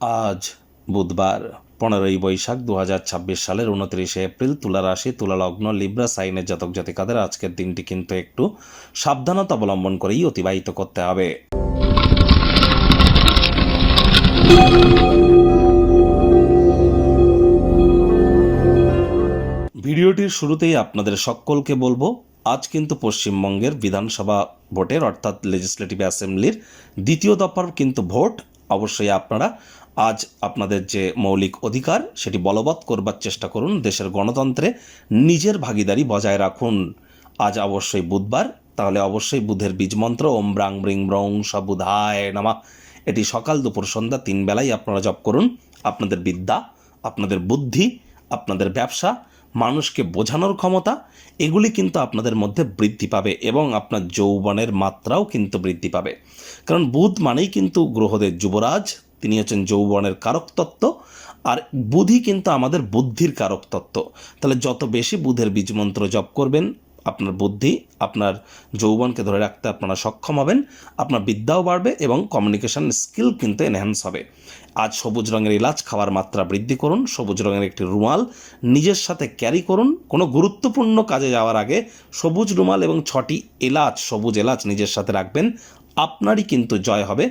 আজ বুধবার 15ই বৈশাখ 2026 সালের 29 এপ্রিল। তুলা রাশি, তুলা লগ্ন, লিব্রা সাইনের জাতক জাতিকাদের আজকের দিনটি কিন্তু একটু সাবধানতা অবলম্বন করেই অতিবাহিত করতে হবে। ভিডিওটির শুরুতেই আপনাদের সকলকে বলবো, আজ কিন্তু পশ্চিমবঙ্গের বিধানসভা ভোটের অর্থাৎ লেজিসলেটিভ অ্যাসেম্বলির দ্বিতীয় দফার কিন্তু ভোট। অবশ্যই আপনারা আজ আপনাদের যে মৌলিক অধিকার সেটি বলবৎ করবার চেষ্টা করুন। দেশের গণতন্ত্রে নিজের ভাগিদারি বজায় রাখুন। আজ অবশ্যই বুধবার, তাহলে অবশ্যই বুধের বীজমন্ত্র ওম ব্রাং ব্রিং ব্রং বুধায় নমঃ, এটি সকাল দুপুর সন্ধ্যা 3 বেলাই আপনারা জপ করুন। আপনাদের বিদ্যা, আপনাদের বুদ্ধি, আপনাদের ব্যবসা, মানুষকে বোঝানোর ক্ষমতা, এগুলি কিন্তু আপনাদের মধ্যে বৃদ্ধি পাবে এবং আপনার যৌবনের মাত্রাও কিন্তু বৃদ্ধি পাবে। কারণ বুধ মানেই কিন্তু গ্রহদের যুবরাজ, তিনি হচ্ছেন যৌবনের কারক তত্ত্ব, আর বুধই কিন্তু আমাদের বুদ্ধির কারক তত্ত্ব। তাহলে যত বেশি বুধের বীজমন্ত্র জপ করবেন, আপনার বুদ্ধি, আপনার যৌবনকে ধরে রাখতে আপনারা সক্ষম হবেন, আপনার বিদ্যাও বাড়বে এবং কমিউনিকেশন স্কিল কিন্তু এনহ্যান্স হবে। আজ সবুজ রঙের এলাচ খাওয়ার মাত্রা বৃদ্ধি করুন। সবুজ রঙের একটি রুমাল নিজের সাথে ক্যারি করুন। কোনো গুরুত্বপূর্ণ কাজে যাওয়ার আগে সবুজ রুমাল এবং 6টি এলাচ, সবুজ এলাচ নিজের সাথে রাখবেন, আপনারই কিন্তু জয় হবে।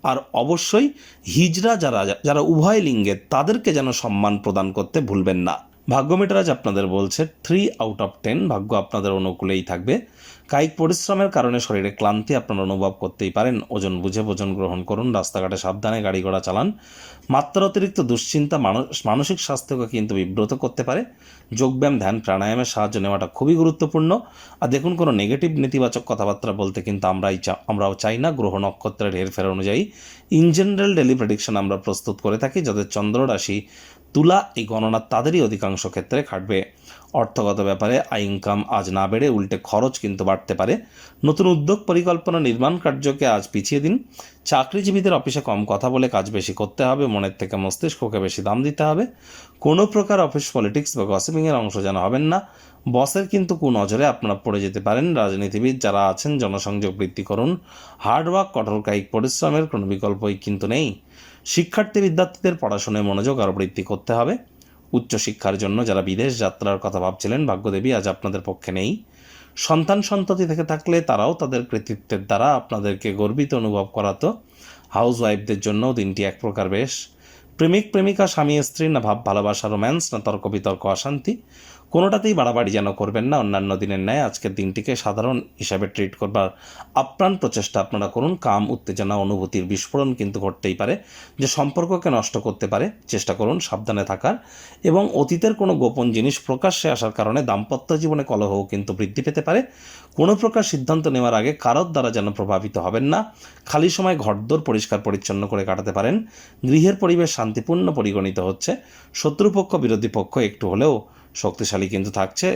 আর অবশ্যই হিজড়া যারা উভয় লিঙ্গের, তাদেরকে যেন সম্মান প্রদান করতে ভুলবেন না। ভাগ্য মিটার আজ আপনাদের বলছে 3 আউট অফ 10, ভাগ্য আপনাদের অনুকূলেই থাকবে। কায়িক পরিশ্রমের কারণে শরীরে ক্লান্তি আপনারা অনুভব করতেই পারেন। ওজন বুঝে ভোজন গ্রহণ করুন। রাস্তাঘাটে সাবধানে গাড়ি ঘোড়া চালান। মাত্রা অতিরিক্ত দুশ্চিন্তা মানসিক স্বাস্থ্যকে কিন্তু বিব্রত করতে পারে। যোগব্যায়াম, ধ্যান, প্রাণায়ামের সাহায্য নেওয়াটা খুবই গুরুত্বপূর্ণ। আর দেখুন, কোনো নেগেটিভ নেতিবাচক কথাবার্তা বলতে কিন্তু আমরাও চাই না। গ্রহ নক্ষত্রের হেরফের অনুযায়ী ইন জেনারেল ডেলি প্রেডিকশন আমরা প্রস্তুত করে থাকি। যাদের চন্দ্র রাশি তুলা, এই গণনা তাদেরই অধিকাংশ ক্ষেত্রে খাটবে। অর্থগত ব্যাপারে ইনকাম আজ না বেড়ে উল্টে খরচ কিন্তু বাড়তে পারে। নতুন উদ্যোগ পরিকল্পনা নির্মাণ কার্যকে আজ পিছিয়ে দিন। চাকরিজীবীদের অফিসে কম কথা বলে কাজ বেশি করতে হবে। মনের থেকে মস্তিষ্ককে বেশি দাম দিতে হবে। কোনো প্রকার অফিস পলিটিক্স বা গসিপিংয়ের অংশ যেন হবেন না। বসের কিন্তু কুনজরে আপনারা পড়ে যেতে পারেন। রাজনীতিবিদ যারা আছেন, জনসংযোগ বৃদ্ধি করুন। হার্ডওয়ার্ক, কঠোর কায়িক পরিশ্রমের কোনো বিকল্পই কিন্তু নেই। বিদ্যার্থীদের পড়াশোনায় মনোযোগ আরও বৃদ্ধি করতে হবে। উচ্চশিক্ষার জন্য যারা বিদেশ যাত্রার কথা ভাবছিলেন, ভাগ্যদেবী আজ আপনাদের পক্ষে নেই। সন্তানতি থেকে থাকলে তারাও তাদের কৃতিত্বের দ্বারা আপনাদেরকে গর্বিত অনুভব করাতো। হাউস ওয়াইফদের জন্যও দিনটি এক প্রকার বেশ। প্রেমিক প্রেমিকা, স্বামী স্ত্রী, না ভাব ভালোবাসা রোম্যান্স, না তর্ক বিতর্ক অশান্তি, কোনোটাতেই বাড়াবাড়ি যেন করবেন না। অন্যান্য দিনের ন্যায় আজকের দিনটিকে সাধারণ হিসাবে ট্রিট করবার আপ্রাণ প্রচেষ্টা আপনারা করুন। কাম, উত্তেজনা, অনুভূতির বিস্ফোরণ কিন্তু ঘটতেই পারে, যে সম্পর্ককে নষ্ট করতে পারে। চেষ্টা করুন সাবধানে থাকার, এবং অতীতের কোনো গোপন জিনিস প্রকাশ্যে আসার কারণে দাম্পত্য জীবনে কলহও কিন্তু বৃদ্ধি পেতে পারে। কোনো প্রকার সিদ্ধান্ত নেওয়ার আগে কারোর দ্বারা যেন প্রভাবিত হবেন না। খালি সময় ঘরদোর পরিষ্কার পরিচ্ছন্ন করে কাটাতে পারেন। গৃহের পরিবেশ শান্তিপূর্ণ পরিগণিত হচ্ছে। শত্রুপক্ষ বিরোধী পক্ষ একটু হলেও শক্তিশালী কিন্তু থাকছে।